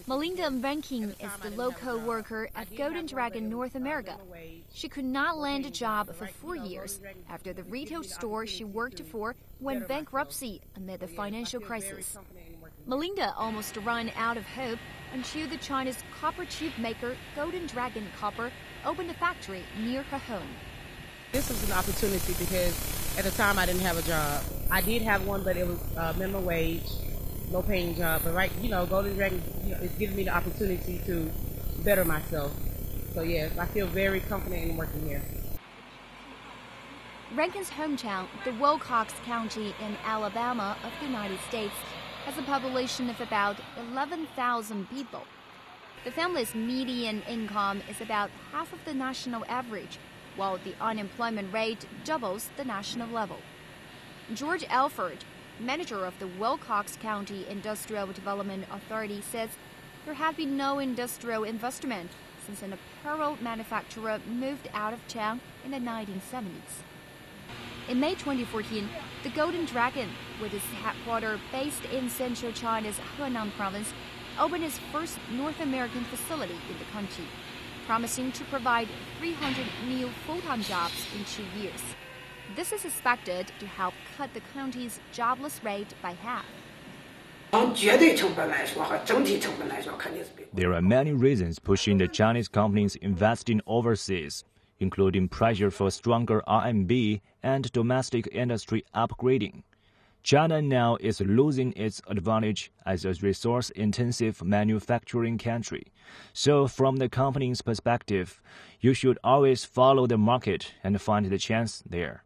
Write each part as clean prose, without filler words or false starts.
Melinda Rankin is the local worker at Golden Dragon North America. She could not land a job for 4 years after the retail store she worked for went bankruptcy amid the financial crisis. Melinda almost ran out of hope until the Chinese copper tube maker Golden Dragon Copper opened a factory near her home. This was an opportunity because at the time I didn't have a job. I did have one, but it was minimum wage, low paying job. But Golden Dragon, is giving me the opportunity to better myself. So yes, I feel very confident in working here. Rankin's hometown, the Wilcox County in Alabama of the United States, has a population of about 11,000 people. The family's median income is about half of the national average, while the unemployment rate doubles the national level. George Alford, manager of the Wilcox County Industrial Development Authority, says there had been no industrial investment since an apparel manufacturer moved out of town in the 1970s. In May 2014, the Golden Dragon, with its headquarters based in central China's Henan province, opened its first North American facility in the country, promising to provide 300 new full-time jobs in 2 years. This is expected to help cut the county's jobless rate by half. There are many reasons pushing the Chinese companies investing overseas, including pressure for stronger RMB and domestic industry upgrading. China now is losing its advantage as a resource-intensive manufacturing country. So from the company's perspective, you should always follow the market and find the chance there.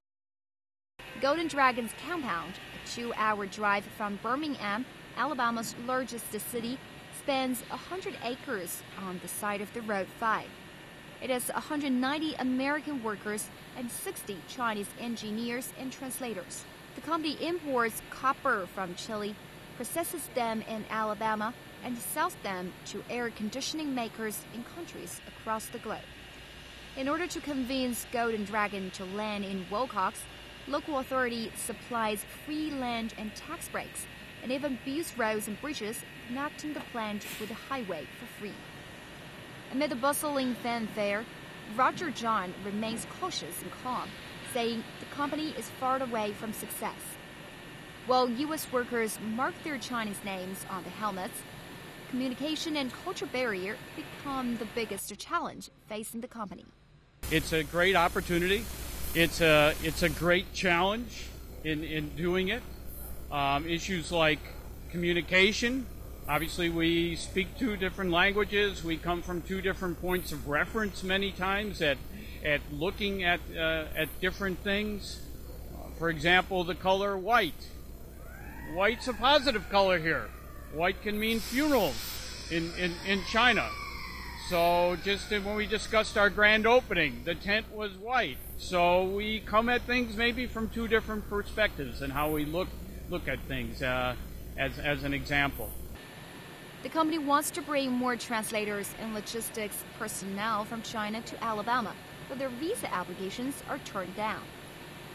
Golden Dragon's compound, a 2-hour drive from Birmingham, Alabama's largest city, spans 100 acres on the side of the Road 5. It has 190 American workers and 60 Chinese engineers and translators. The company imports copper from Chile, processes them in Alabama, and sells them to air conditioning makers in countries across the globe. In order to convince Golden Dragon to land in Wilcox, local authority supplies free land and tax breaks, and even builds roads and bridges connecting the plant with the highway for free. Amid the bustling fanfare, Roger John remains cautious and calm, saying the company is far away from success. While U.S. workers mark their Chinese names on the helmets, communication and culture barrier become the biggest challenge facing the company. It's a great opportunity. It's a great challenge in doing it. Issues like communication. Obviously, we speak 2 different languages. We come from 2 different points of reference many times at looking at different things. For example, the color white. White's a positive color here. White can mean funerals in China. So just when we discussed our grand opening, the tent was white. So we come at things maybe from 2 different perspectives and how we look at things as an example. The company wants to bring more translators and logistics personnel from China to Alabama, but their visa applications are turned down.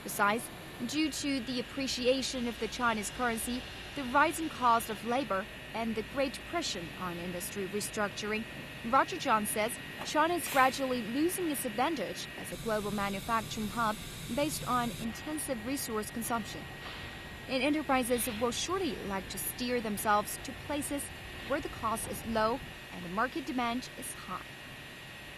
Besides, due to the appreciation of the Chinese currency, the rising cost of labor, and the great pressure on industry restructuring, Roger John says China is gradually losing its advantage as a global manufacturing hub based on intensive resource consumption. And enterprises will surely like to steer themselves to places where the cost is low and the market demand is high.